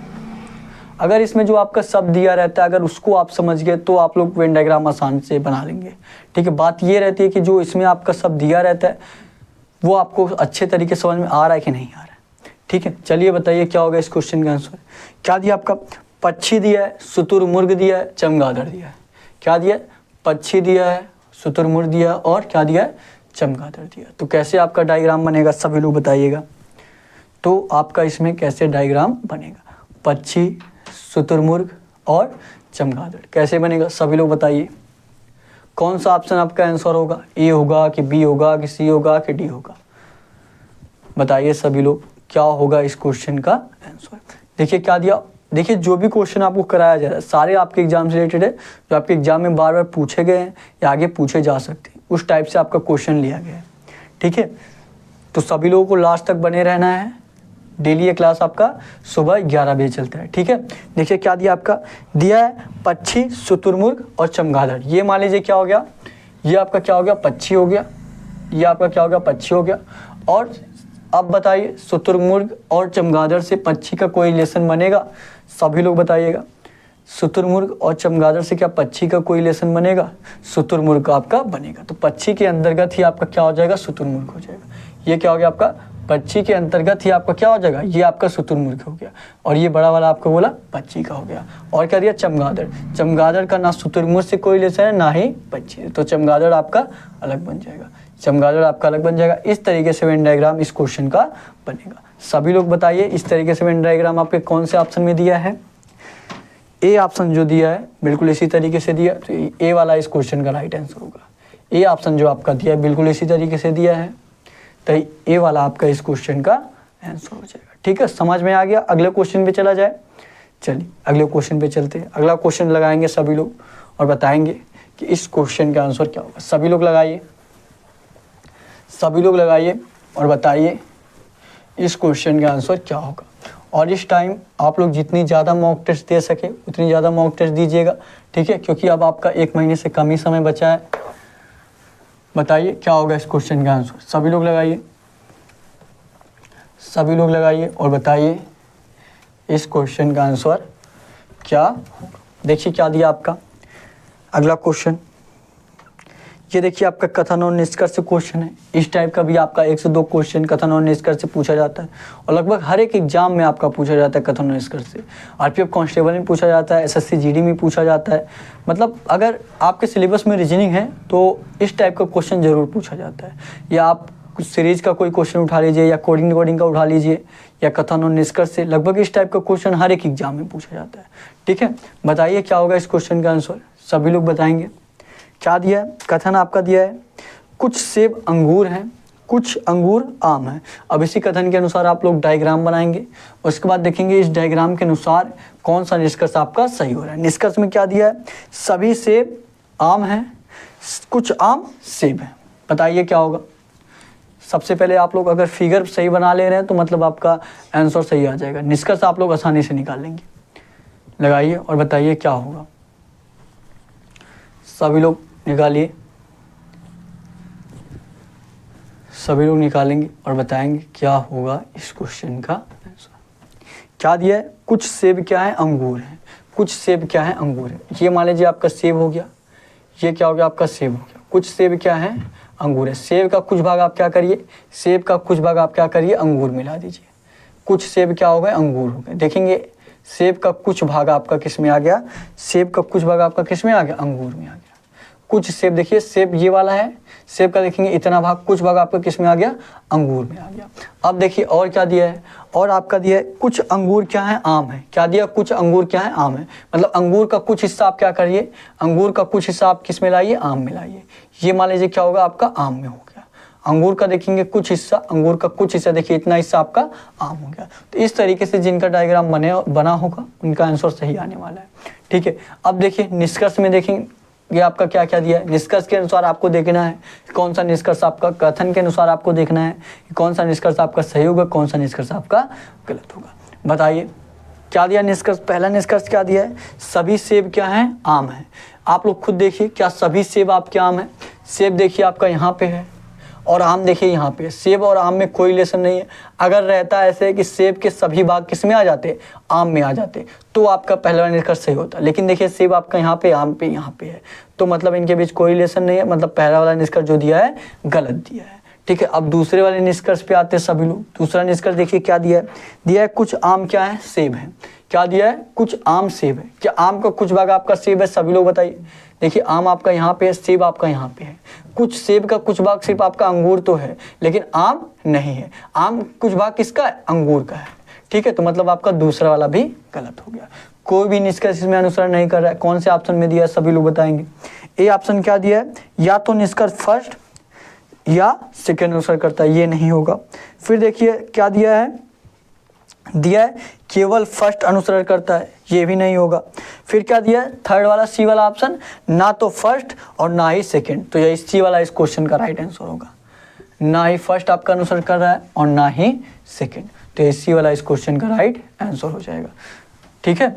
अगर इसमें जो आपका शब्द दिया रहता है, अगर उसको आप समझ गए तो आप लोग वेन डायग्राम आसान से बना लेंगे, ठीक है। बात ये रहती है कि जो इसमें आपका शब्द दिया रहता है वो आपको अच्छे तरीके से समझ में आ रहा है कि नहीं आ रहा है, ठीक है। चलिए बताइए क्या होगा इस क्वेश्चन का आंसर। क्या दिया आपका, पक्षी दिया है, शुतुरमुर्ग दिया है, चमगादड़ दिया है। क्या दिया है, पक्षी दिया है, शुतुरमुर्ग दिया और क्या दिया है, चमगादड़ दिया। तो कैसे आपका डायग्राम बनेगा, सभी लोग बताइएगा। तो आपका इसमें कैसे डायग्राम बनेगा, पक्षी, शुतुरमुर्ग और चमगादड़ कैसे बनेगा, सभी लोग बताइए। कौन सा ऑप्शन आपका आंसर होगा, ए होगा कि बी होगा कि सी होगा कि डी होगा, बताइए सभी लोग क्या होगा इस क्वेश्चन का आंसर। देखिए क्या दिया, देखिए जो भी क्वेश्चन आपको कराया जा रहा है सारे आपके एग्जाम से रिलेटेड है, जो आपके एग्जाम में बार बार पूछे गए हैं या आगे पूछे जा सकते हैं, उस टाइप से आपका क्वेश्चन लिया गया है, ठीक है। तो सभी लोगों को लास्ट तक बने रहना है। डेली ये क्लास आपका सुबह 11 बजे चलता है, ठीक है। देखिए क्या दिया आपका, दिया है पक्षी, शुतुरमुर्ग और चमगादड़। ये मान लीजिए क्या हो गया, ये आपका क्या हो गया, पक्षी हो गया, ये आपका क्या हो गया, पक्षी हो गया। और अब बताइए शुतुरमुर्ग और चमगादड़ से पक्षी का कोई रिलेशन बनेगा, सभी लोग बताइएगा। शुतुरमुर्ग और चमगादड़ से क्या पक्षी का कोई रिलेशन बनेगा, शुतुरमुर्ग का आपका बनेगा। तो पक्षी के अंतर्गत ही आपका क्या हो जाएगा, शुतुरमुर्ग हो जाएगा। ये क्या हो गया आपका, पक्षी के अंतर्गत ही आपका क्या हो जाएगा, ये आपका शुतुरमुर्ग हो गया। और ये बड़ा वाला आपको बोला पक्षी का हो गया। और क्या दिया, चमगादड़। चमगादड़ का ना शुतुरमुर्ग से कोई रिलेशन है ना ही पक्षी, तो चमगादड़ आपका अलग बन जाएगा, चमगादड़ आपका अलग बन जाएगा। इस तरीके से वेन डायग्राम इस क्वेश्चन का बनेगा। सभी लोग बताइए इस तरीके से वेन डायग्राम आपके कौन से ऑप्शन में दिया है। ए ऑप्शन जो दिया है बिल्कुल इसी तरीके से दिया, तो ए वाला इस क्वेश्चन का राइट आंसर होगा। ए ऑप्शन जो आपका दिया है बिल्कुल इसी तरीके से दिया है, तो ए वाला आपका इस क्वेश्चन का आंसर हो जाएगा। ठीक है, समझ में आ गया। अगले क्वेश्चन पे चला जाए। चलिए अगले क्वेश्चन पे चलते हैं। अगला क्वेश्चन लगाएंगे सभी लोग और बताएंगे कि इस क्वेश्चन का आंसर क्या होगा। सभी लोग लगाइए, सभी लोग लगाइए और बताइए इस क्वेश्चन का आंसर क्या होगा। और इस टाइम आप लोग जितनी ज़्यादा मॉक टेस्ट दे सके उतनी ज़्यादा मॉक टेस्ट दीजिएगा, ठीक है, क्योंकि अब आपका 1 महीने से कम ही समय बचा है। बताइए क्या होगा इस क्वेश्चन का आंसर। सभी लोग लगाइए, सभी लोग लगाइए और बताइए इस क्वेश्चन का आंसर क्या होगा। देखिए क्या दिया आपका अगला क्वेश्चन। ये देखिए आपका कथन और निष्कर्ष क्वेश्चन है। इस टाइप का भी आपका 1 से 2 क्वेश्चन कथन और निष्कर्ष से पूछा जाता है और लगभग हर एक एग्जाम में आपका पूछा जाता है कथन और निष्कर्ष से। आरपीएफ कांस्टेबल में पूछा जाता है, एसएससी जीडी में पूछा जाता है। मतलब अगर आपके सिलेबस में रीजनिंग है तो इस टाइप का क्वेश्चन जरूर पूछा जाता है। या आप कुछ सीरीज का कोई क्वेश्चन उठा लीजिए या कोडिंग का उठा लीजिए या कथन और निष्कर्ष से, लगभग इस टाइप का क्वेश्चन हर एक एग्जाम में पूछा जाता है। ठीक है, बताइए क्या होगा इस क्वेश्चन का आंसर। सभी लोग बताएंगे। क्या दिया है, कथन आपका दिया है कुछ सेब अंगूर हैं, कुछ अंगूर आम हैं। अब इसी कथन के अनुसार आप लोग डायग्राम बनाएंगे, उसके बाद देखेंगे इस डायग्राम के अनुसार कौन सा निष्कर्ष आपका सही हो रहा है। निष्कर्ष में क्या दिया है, सभी सेब आम हैं, कुछ आम सेब हैं। बताइए क्या होगा। सबसे पहले आप लोग अगर फिगर सही बना ले रहे हैं तो मतलब आपका आंसर सही आ जाएगा। निष्कर्ष आप लोग आसानी से निकाल लेंगे। लगाइए और बताइए क्या होगा। सभी लोग निकालिए, सभी लोग निकालेंगे और बताएंगे क्या होगा इस क्वेश्चन का आंसर। क्या दिया है, कुछ सेब क्या है, अंगूर है। कुछ सेब क्या है, अंगूर है। ये मान लीजिए आपका सेब हो गया, ये क्या हो गया आपका सेब हो गया। कुछ सेब क्या है, अंगूर है। सेब का कुछ भाग आप क्या करिए, सेब का कुछ भाग आप क्या करिए, अंगूर मिला दीजिए। कुछ सेब क्या हो गए, अंगूर हो गए। देखेंगे सेब का कुछ भाग आपका किस में आ गया, सेब का कुछ भाग आपका किस में आ गया, अंगूर में आ गया। कुछ सेब देखिए, सेब ये वाला है, सेब का देखेंगे इतना भाग, कुछ भाग आपका किस में आ गया, अंगूर में आ गया। अब देखिए और क्या दिया है, और आपका दिया है कुछ अंगूर क्या है, आम है। क्या दिया, कुछ अंगूर क्या है, आम है। मतलब अंगूर का कुछ हिस्सा आप क्या करिए, अंगूर का कुछ हिस्सा आप किस में लाइए, आम में लाइए। ये मान लीजिए क्या होगा आपका आम में हो गया। अंगूर का देखेंगे कुछ हिस्सा, अंगूर का कुछ हिस्सा देखिए इतना हिस्सा आपका आम हो गया। तो इस तरीके से जिनका डायग्राम बना होगा उनका आंसर सही आने वाला है। ठीक है, अब देखिए निष्कर्ष में देखेंगे ये आपका क्या क्या दिया है। निष्कर्ष के अनुसार आपको देखना है कौन सा निष्कर्ष आपका, कथन के अनुसार आपको देखना है कौन सा निष्कर्ष आपका सही होगा, कौन सा निष्कर्ष आपका गलत होगा। बताइए क्या दिया निष्कर्ष। पहला निष्कर्ष क्या दिया है, सभी सेब क्या है, आम है। आप लोग खुद देखिए क्या सभी सेब आपके आम है। सेब देखिए आपका यहाँ पे है और आम देखिए यहाँ पे। सेब और आम में कोई रिलेशन नहीं है। अगर रहता ऐसे कि सेब के सभी भाग किस में आ जाते, आम में आ जाते, तो आपका पहला निष्कर्ष सही होता। लेकिन देखिए सेब आपका यहाँ पे, आम पे यहाँ पे है, तो मतलब इनके बीच कोई रिलेशन नहीं है। मतलब पहला वाला निष्कर्ष जो दिया है गलत दिया है। ठीक है, अब दूसरे वाले निष्कर्ष पे आते हैं सभी लोग। दूसरा निष्कर्ष देखिए क्या दिया है कुछ आम क्या है, सेब है। क्या दिया है, कुछ आम सेब है। क्या आम का कुछ भाग आपका सेब है, सभी लोग बताइए। देखिए आम आपका यहाँ पे है, सेब आपका यहाँ पे है। कुछ सेब का कुछ भाग सिर्फ आपका अंगूर तो है लेकिन आम नहीं है। आम कुछ भाग किसका है, अंगूर का है। ठीक है, तो मतलब आपका दूसरा वाला भी गलत हो गया। कोई भी निष्कर्ष इसमें अनुसरण नहीं कर रहा है। कौन से ऑप्शन में दिया है सभी लोग बताएंगे। ए ऑप्शन क्या दिया है, या तो निष्कर्ष फर्स्ट या सेकेंड अनुसरण करता है, ये नहीं होगा। फिर देखिए क्या दिया है केवल फर्स्ट अनुसरण करता है, ये भी नहीं होगा। फिर क्या दिया है, थर्ड वाला सी वाला ऑप्शन, ना तो फर्स्ट और ना ही सेकेंड। तो ये सी वाला इस क्वेश्चन का राइट आंसर होगा। ना ही फर्स्ट आपका अनुसरण कर रहा है और ना ही सेकेंड, तो ये सी वाला इस क्वेश्चन का राइट आंसर हो जाएगा। ठीक है,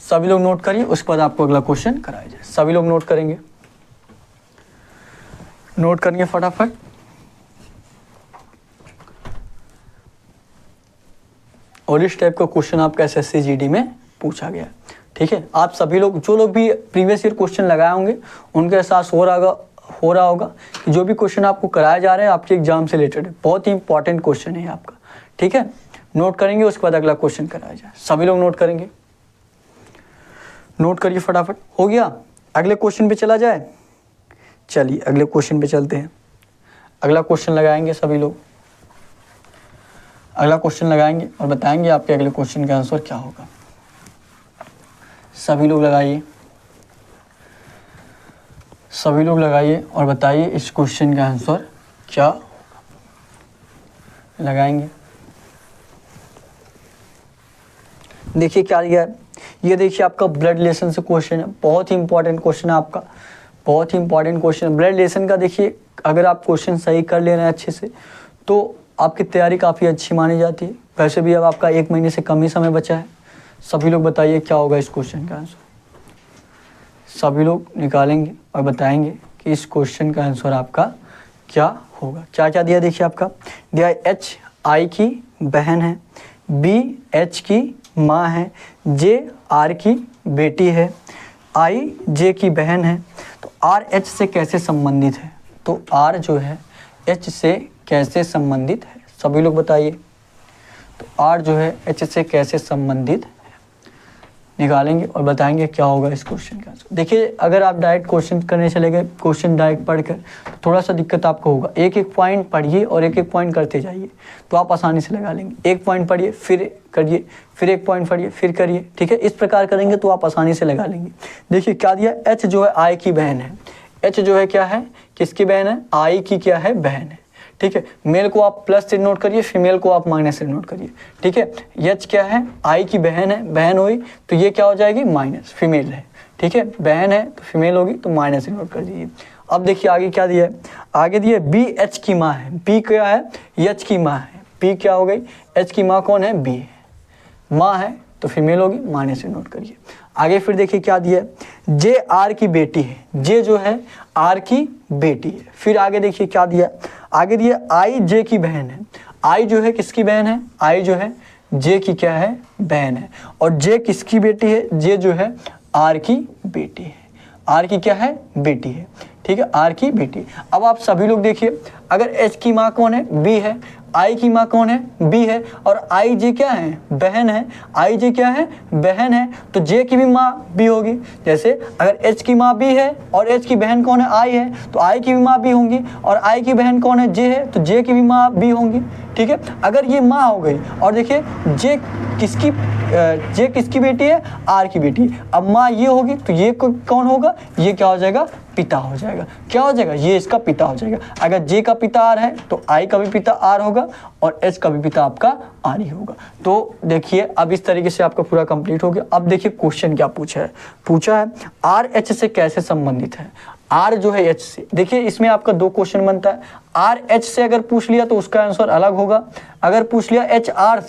सभी लोग नोट करिए, उसके बाद आपको अगला क्वेश्चन कराया जाए। सभी लोग नोट करेंगे, नोट करेंगे फटाफट। और इस टाइप का क्वेश्चन आपका एसएससी जीडी में पूछा गया। ठीक है, आप सभी लोग जो लोग भी प्रीवियस ईयर क्वेश्चन लगाए होंगे उनके एहसास हो रहा होगा कि जो भी क्वेश्चन आपको कराए जा रहे हैं आपके एग्जाम से रिलेटेड है। बहुत ही इंपॉर्टेंट क्वेश्चन है आपका। ठीक है, नोट करेंगे, उसके बाद अगला क्वेश्चन कराया जाए। सभी लोग नोट करेंगे, नोट करिए फटाफट। हो गया, अगले क्वेश्चन पे चला जाए। चलिए अगले क्वेश्चन पे चलते हैं। अगला क्वेश्चन लगाएंगे सभी लोग, अगला क्वेश्चन लगाएंगे और बताएंगे आपके अगले क्वेश्चन का आंसर क्या होगा। सभी लोग लगाइए, सभी लोग लगाइए और बताइए इस क्वेश्चन का आंसर क्या होगा। लगाएंगे, देखिए क्या दिया है, ये देखिए आपका ब्लड रिलेशन से क्वेश्चन है, बहुत ही इंपॉर्टेंट क्वेश्चन है आपका, बहुत ही इंपॉर्टेंट क्वेश्चन है ब्लड रिलेशन का। देखिए अगर आप क्वेश्चन सही कर ले रहे हैं अच्छे से तो आपकी तैयारी काफ़ी अच्छी मानी जाती है। वैसे भी अब आपका 1 महीने से कम ही समय बचा है। सभी लोग बताइए क्या होगा इस क्वेश्चन का आंसर, सभी लोग निकालेंगे और बताएंगे कि इस क्वेश्चन का आंसर आपका क्या होगा। क्या क्या दिया, देखिए आपका दिया H I की बहन है, B H की माँ है, J R की बेटी है, I J की बहन है। तो R H से कैसे संबंधित है, तो R जो है H से कैसे संबंधित है, सभी लोग बताइए। तो R जो है H से कैसे संबंधित है, निकालेंगे और बताएंगे क्या होगा इस क्वेश्चन का आंसर। देखिए अगर आप डायरेक्ट क्वेश्चन करने चले गए, क्वेश्चन डायरेक्ट पढ़कर, तो थोड़ा सा दिक्कत आपको होगा। एक एक पॉइंट पढ़िए और एक एक पॉइंट करते जाइए तो आप आसानी से लगा लेंगे। एक पॉइंट पढ़िए फिर करिए, फिर एक पॉइंट पढ़िए फिर करिए, ठीक है। इस प्रकार करेंगे तो आप आसानी से लगा लेंगे। देखिए क्या दिया, H जो है I की बहन है, H जो है क्या है, किसकी बहन है, I की क्या है, बहन है, ठीक है। मेल को आप प्लस से नोट करिए, फीमेल को आप माइनस से नोट करिए, ठीक है। H क्या है, I की बहन है, बहन हुई तो ये क्या हो जाएगी, माइनस, फीमेल है, ठीक है। बहन है तो फीमेल होगी तो माइनस से नोट कर दीजिए। अब देखिए आगे क्या दिया है, आगे दिए B H की माँ है, B क्या है, H की माँ है, B क्या हो गई, H की माँ कौन है, B है, माँ है तो फीमेल होगी, माइनस से नोट करिए। आगे फिर देखिए क्या दिया है, J R की बेटी है, J जो है R की बेटी है। फिर आगे देखिए क्या दिया, आगे दिया I J की बहन है, I जो है किसकी बहन है, I जो है J की क्या है, बहन है। और J किसकी बेटी है, J जो है R की बेटी है, R की क्या है, बेटी है, ठीक है, R की बेटी। अब आप सभी लोग देखिए, अगर H की माँ कौन है, B है, I की माँ कौन है, B है, और I J क्या है, बहन है, I J क्या है, बहन है, तो J की भी माँ B होगी। जैसे अगर H की माँ B है और H की बहन कौन है, I है, तो I की भी माँ B होंगी, और I की बहन कौन है, J है, तो J की भी माँ B होंगी, ठीक है। अगर ये माँ हो गई और देखिए J किसकी बेटी है, R की बेटी। अब माँ ये होगी तो ये कौन होगा, ये क्या हो जाएगा, पिता हो जाएगा। क्या हो जाएगा, ये इसका पिता हो जाएगा। अगर J का पिता R है तो I का भी पिता R होगा और H का भी पिता आपका R ही होगा। तो देखिए अब इस तरीके से आपका पूरा कंप्लीट हो गया। अब देखिए क्वेश्चन क्या पूछा है, R H से कैसे संबंधित है। R जो है H से, देखिए इसमें आपका 2 क्वेश्चन बनता है। R H से अगर पूछ लिया तो उसका आंसर अलग होगा, अगर पूछ लिया H R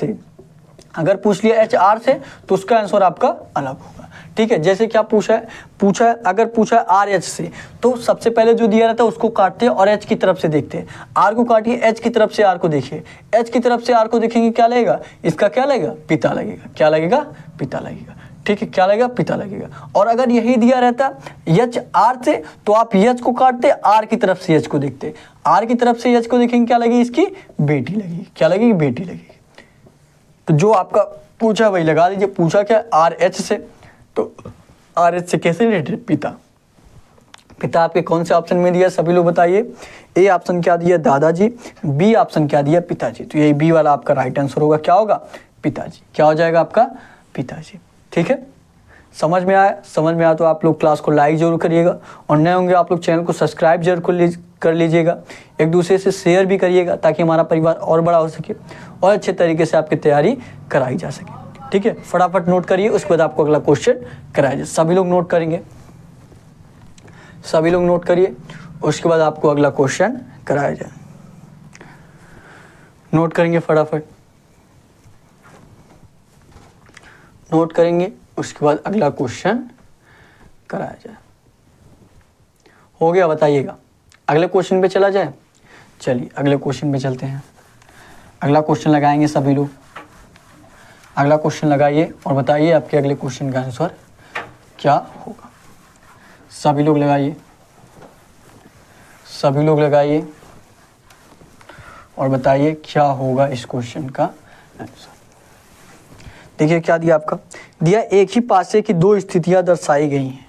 से, तो उसका आंसर आपका अलग होगा, ठीक है। जैसे क्या पूछा है, अगर पूछा है R H से, तो सबसे पहले जो दिया रहता है उसको काटते हैं और H की तरफ से देखते हैं। R को काटिए, H की तरफ से R को देखिए, H की तरफ से R को देखेंगे क्या लगेगा, इसका क्या लगेगा, पिता लगेगा। क्या लगेगा, पिता लगेगा, ठीक है। क्या लगेगा, पिता लगेगा। और अगर यही दिया रहता H R से, तो आप H को काटते, R की तरफ से H को देखते, R की तरफ से H को देखेंगे क्या लगेगी, इसकी बेटी लगेगी। क्या लगेगी, बेटी लगेगी। तो जो आपका पूछा वही लगा दीजिए। पूछा क्या, R H से, तो R H से कैसे रिलेटेड, पिता आपके कौन से ऑप्शन में दिया, सभी लोग बताइए। A ऑप्शन क्या दिया, दादाजी, B ऑप्शन क्या दिया, पिताजी। तो यही B वाला आपका राइट आंसर होगा। क्या होगा, पिताजी। क्या हो जाएगा आपका, पिताजी, ठीक है। समझ में आया तो आप लोग क्लास को लाइक जरूर करिएगा, और नए होंगे आप लोग चैनल को सब्सक्राइब जरूर कर लीजिएगा। एक दूसरे से शेयर भी करिएगा ताकि हमारा परिवार और बड़ा हो सके और अच्छे तरीके से आपकी तैयारी कराई जा सके, ठीक है। फटाफट नोट करिए, उसके बाद आपको अगला क्वेश्चन कराया जाए। सभी लोग नोट करेंगे, सभी लोग नोट करिए, उसके बाद आपको अगला क्वेश्चन कराया जाए। नोट करेंगे, फटाफट नोट करेंगे, उसके बाद अगला क्वेश्चन कराया जाए। हो गया, बताइएगा। अगले क्वेश्चन पे चला जाए, चलिए अगले क्वेश्चन पे चलते हैं। अगला क्वेश्चन लगाएंगे सभी लोग, अगला क्वेश्चन लगाइए और बताइए आपके अगले क्वेश्चन का आंसर क्या होगा। सभी लोग लगाइए, सभी लोग लगाइए और बताइए क्या होगा इस क्वेश्चन का आंसर। देखिए क्या दिया, आपका दिया एक ही पासे की 2 स्थितियां दर्शाई गई हैं।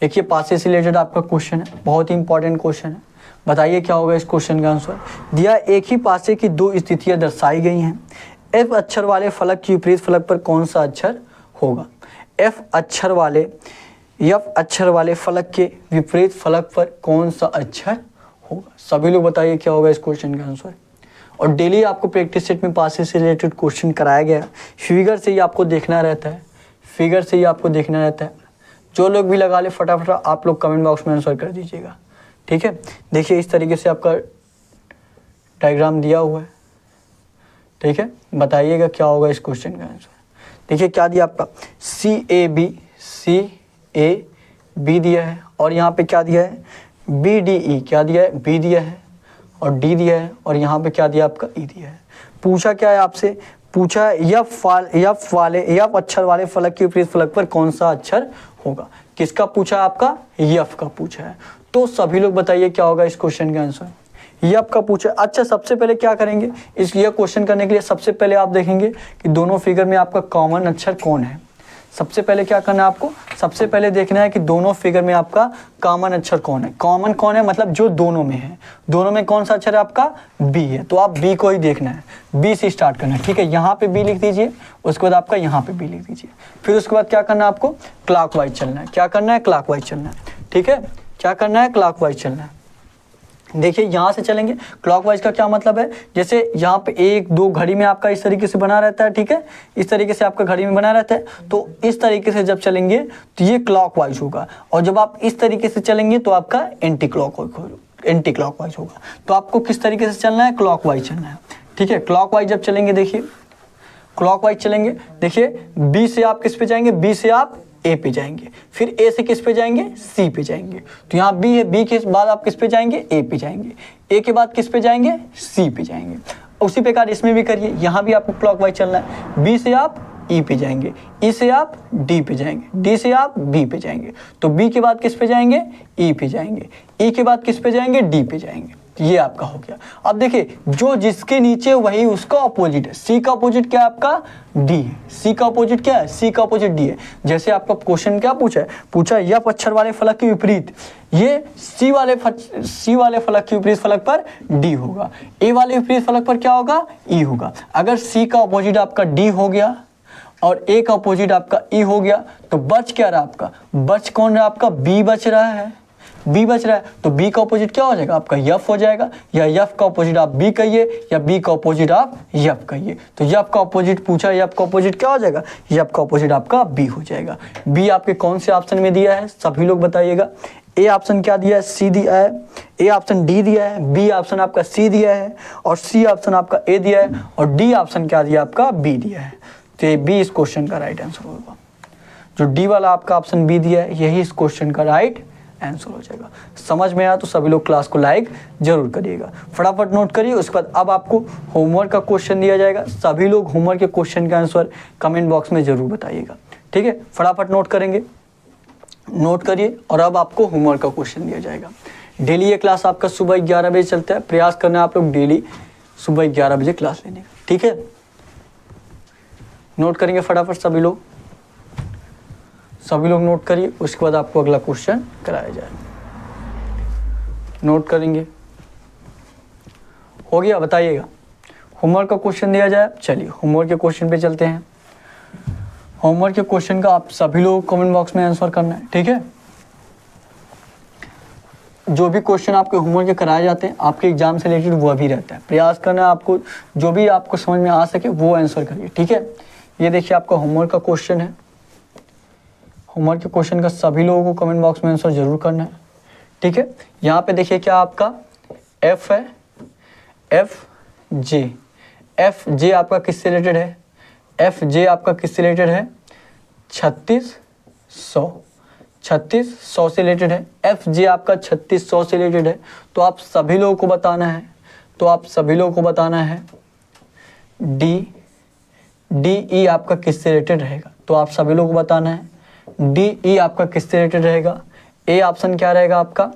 एक ये पासे से रिलेटेड आपका क्वेश्चन है, बहुत ही इंपॉर्टेंट क्वेश्चन है। बताइए क्या होगा इस क्वेश्चन का आंसर। दिया एक ही पासे की 2 स्थितियां दर्शाई गई हैं। F अक्षर वाले फलक के विपरीत फलक पर कौन सा अक्षर होगा। F अक्षर वाले फलक के विपरीत फलक पर कौन सा अक्षर होगा। सभी लोग बताइए क्या होगा इस क्वेश्चन का आंसर। और डेली आपको प्रैक्टिस सेट में पासेस से रिलेटेड क्वेश्चन कराया गया। फिगर से ही आपको देखना रहता है, फिगर से ही आपको देखना रहता है। जो लोग भी लगा ले फटाफट आप लोग कमेंट बॉक्स में आंसर कर दीजिएगा, ठीक है। देखिए इस तरीके से आपका डायग्राम दिया हुआ है, ठीक है। बताइएगा क्या होगा इस क्वेश्चन का आंसर। देखिए क्या दिया आपका, CAB दिया है और यहाँ पे क्या दिया है, BDE क्या दिया है, B दिया है और D दिया है और यहाँ पे क्या दिया आपका E दिया है। पूछा क्या है आपसे, पूछा है यफ अक्षर वाले फलक के विपरीत फलक पर कौन सा अक्षर होगा। किसका पूछा है आपका, यफ का पूछा है। तो सभी लोग बताइए क्या होगा इस क्वेश्चन का आंसर, यफ का पूछा। अच्छा सबसे पहले क्या करेंगे, इस ये क्वेश्चन करने के लिए सबसे पहले आप देखेंगे कि दोनों फिगर में आपका कॉमन अक्षर कौन है। सबसे पहले क्या करना है आपको, सबसे पहले देखना है कि दोनों फिगर में आपका कॉमन अक्षर कौन है। कॉमन कौन है मतलब जो दोनों में है, दोनों में कौन सा अक्षर है आपका, बी है। तो आप बी को ही देखना है, बी से स्टार्ट करना है, ठीक है। यहाँ पे बी लिख दीजिए, उसके बाद आपका यहाँ पे बी लिख दीजिए। फिर उसके बाद क्या करना है आपको, क्लॉकवाइज चलना है। क्या करना है, क्लॉकवाइज चलना है, ठीक है। क्या करना है, क्लॉकवाइज चलना है। देखिए यहाँ से चलेंगे, क्लॉकवाइज का क्या मतलब है, जैसे यहाँ पे 1 2 घड़ी में आपका इस तरीके से बना रहता है, ठीक है। इस तरीके से आपका घड़ी में बना रहता है, तो इस तरीके से जब चलेंगे तो ये क्लॉकवाइज होगा। और जब आप इस तरीके से चलेंगे तो आपका एंटी क्लॉकवाइज होगा। तो आपको किस तरीके से चलना है, क्लॉकवाइज चलना है, ठीक है। क्लॉकवाइज जब चलेंगे, देखिए क्लॉकवाइज चलेंगे, देखिए बी से आप किस पे जाएंगे, बी से आप ए पे जाएंगे, फिर ए से किस पे जाएंगे, सी पे जाएंगे। तो यहाँ बी है, बी के बाद आप किस पे जाएंगे, ए पे जाएंगे, ए के बाद किस पे जाएंगे, सी पे जाएंगे। उसी प्रकार इसमें भी करिए, यहाँ भी आपको क्लॉकवाइज चलना है। बी से आप ई पे जाएंगे, ई से आप डी पे जाएंगे, डी से आप बी पे जाएंगे। तो बी के बाद किस पे जाएंगे, ई पे जाएंगे, ई के बाद किस पे जाएंगे, डी पे जाएंगे। ये आपका हो गया। अब देखिए जो जिसके नीचे वही उसका अपोजिट है। सी का अपोजिट क्या है आपका, डी है। सी का अपोजिट क्या है, सी का अपोजिट डी है। जैसे आपका क्वेश्चन क्या पूछा है, पूछा यफ अक्षर वाले फलक के विपरीत, ये सी वाले फलक के विपरीत फलक पर डी होगा, ए वाले विपरीत फलक पर क्या होगा, ई होगा। अगर सी का अपोजिट आपका डी हो गया और ए का अपोजिट आपका ई हो गया, तो बच क्या रहा आपका, बच कौन रहा आपका, बी बच रहा है, बी बच रहा है। तो बी का अपोजिट क्या हो जाएगा आपका, यफ हो जाएगा। या यफ का अपोजिट आप बी कहिए या बी का अपोजिट आप यफ कहिए। तो यफ का अपोजिट पूछा, यफ का अपोजिट क्या हो जाएगा, यफ का अपोजिट आपका बी हो जाएगा। बी आपके कौन से ऑप्शन में दिया है, सभी लोग बताइएगा। ए ऑप्शन क्या दिया है, सी दिया है, ए ऑप्शन डी दिया है, बी ऑप्शन आपका सी दिया है और सी ऑप्शन आपका ए दिया है और डी ऑप्शन क्या दिया आपका, बी दिया है। तो ये बी इस क्वेश्चन का राइट आंसर होगा। जो डी वाला आपका ऑप्शन बी दिया है यही इस क्वेश्चन का राइट आंसर हो जाएगा। समझ में आया तो सभी लोग क्लास को लाइक जरूर करिएगा, फटाफट नोट करिए। उसके बाद अब आपको होमवर्क का क्वेश्चन दिया जाएगा, सभी लोग होमवर्क के क्वेश्चन का आंसर कमेंट बॉक्स में जरूर बताइएगा, ठीक है। फटाफट नोट करेंगे, नोट करिए। और अब आपको होमवर्क का क्वेश्चन दिया जाएगा। डेली ये क्लास आपका सुबह 11 बजे चलता है, प्रयास करना है आप लोग डेली सुबह 11 बजे क्लास लेने का, ठीक है। नोट करेंगे फटाफट सभी लोग नोट करिए। उसके बाद आपको अगला क्वेश्चन कराया जाए, नोट करेंगे। हो गया, बताइएगा। होमवर्क का क्वेश्चन दिया जाए। चलिए होमवर्क के क्वेश्चन पे चलते हैं। होमवर्क के क्वेश्चन का आप सभी लोग कमेंट बॉक्स में आंसर करना है, ठीक है। जो भी क्वेश्चन आपके होमवर्क के कराए जाते हैं आपके एग्जाम से रिलेटेड वह भी रहता है, प्रयास करना है आपको जो भी आपको समझ में आ सके वो आंसर करिए, ठीक है। ये देखिए आपका होमवर्क का क्वेश्चन है। होमवर्क के क्वेश्चन का सभी लोगों को कमेंट बॉक्स में आंसर जरूर करना है, ठीक है। यहाँ पे देखिए क्या आपका एफ है, एफ जे आपका किससे रिलेटेड है, एफ जे आपका किससे रिलेटेड है, 3600 से रिलेटेड है। एफ जे आपका 3600 से रिलेटेड है। तो आप सभी लोगों को बताना है, डी ई आपका किससे रिलेटेड रहेगा। तो आप सभी लोगों को बताना है डी ई आपका किससे रिलेटेड रहेगा। ए ऑप्शन क्या रहेगा आपका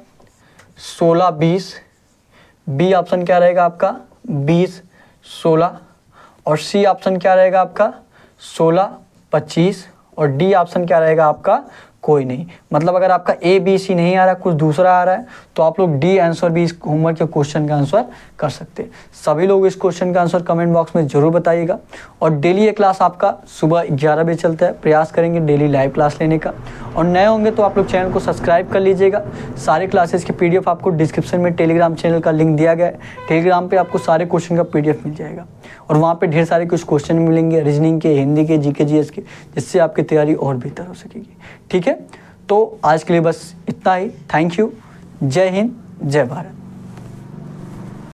16-20, बी ऑप्शन क्या रहेगा आपका 20-16 और सी ऑप्शन क्या रहेगा आपका 16-25 और डी ऑप्शन क्या रहेगा आपका कोई नहीं। मतलब अगर आपका ए बी सी नहीं आ रहा, कुछ दूसरा आ रहा है, तो आप लोग डी आंसर भी इस होमवर्क के क्वेश्चन का आंसर कर सकते हैं। सभी लोग इस क्वेश्चन का आंसर कमेंट बॉक्स में जरूर बताइएगा। और डेली ये क्लास आपका सुबह 11 बजे चलता है। प्रयास करेंगे डेली लाइव क्लास लेने का। और नए होंगे तो आप लोग चैनल को सब्सक्राइब कर लीजिएगा। सारे क्लासेस की PDF आपको डिस्क्रिप्शन में टेलीग्राम चैनल का लिंक दिया गया है। टेलीग्राम पे आपको सारे क्वेश्चन का PDF मिल जाएगा और वहाँ पे ढेर सारे कुछ क्वेश्चन मिलेंगे, रीजनिंग के, हिंदी के, GK GS के, जिससे आपकी तैयारी और बेहतर हो सकेगी। ठीक है, तो आज के लिए बस इतना ही। Thank you. जय हिंद, जय भारत।